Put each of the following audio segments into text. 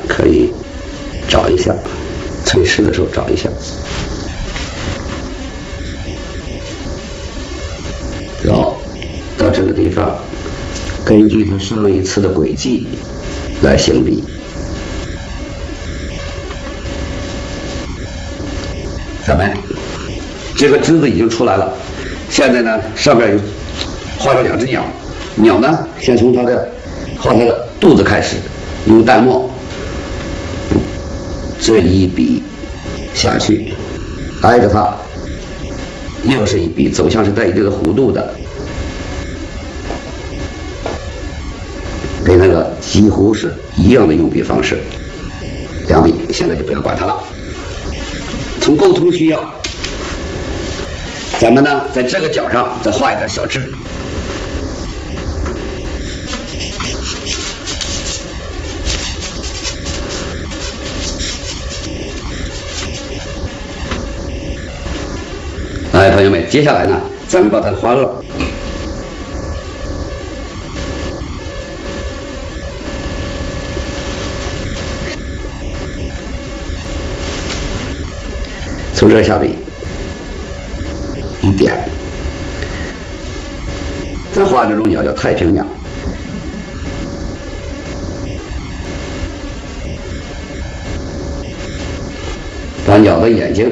可以找一下，吹湿的时候找一下。然后到这个地方，根据它上一次的轨迹来行笔。咱们这个枝子已经出来了，现在呢上面有画了2只鸟，鸟呢先从它的画它的肚子开始，用淡墨这一笔下去，挨着它又是一笔，走向是带一定的弧度的，跟那个几乎是一样的用笔方式。2笔现在就不要管它了。从构图需要，咱们呢在这个角上再画一点小枝。哎，朋友们，接下来呢，咱们把它花萼从这下笔一点，咱画这种鸟叫太平鸟，把鸟的眼睛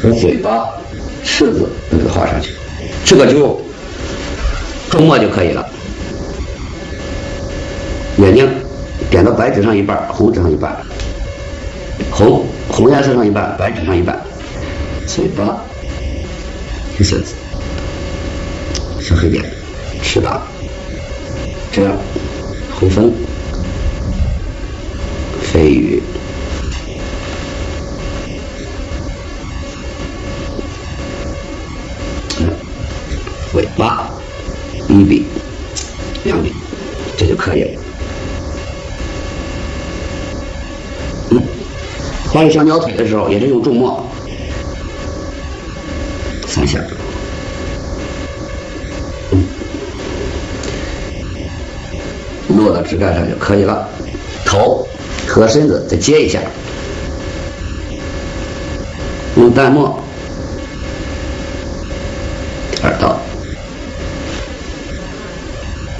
和嘴巴、翅子都给它画上去，这个就重墨就可以了。眼睛点到白纸上一半，红纸上一半，红颜色上一半，白纸上一半。嘴巴黑色字，小黑点，翅膀，这样红枫、飞羽。尾巴1笔、2笔，这就可以了。画小鸟腿的时候也是用重墨3下，落到枝干上就可以了。头和身子再接一下，用淡墨2道。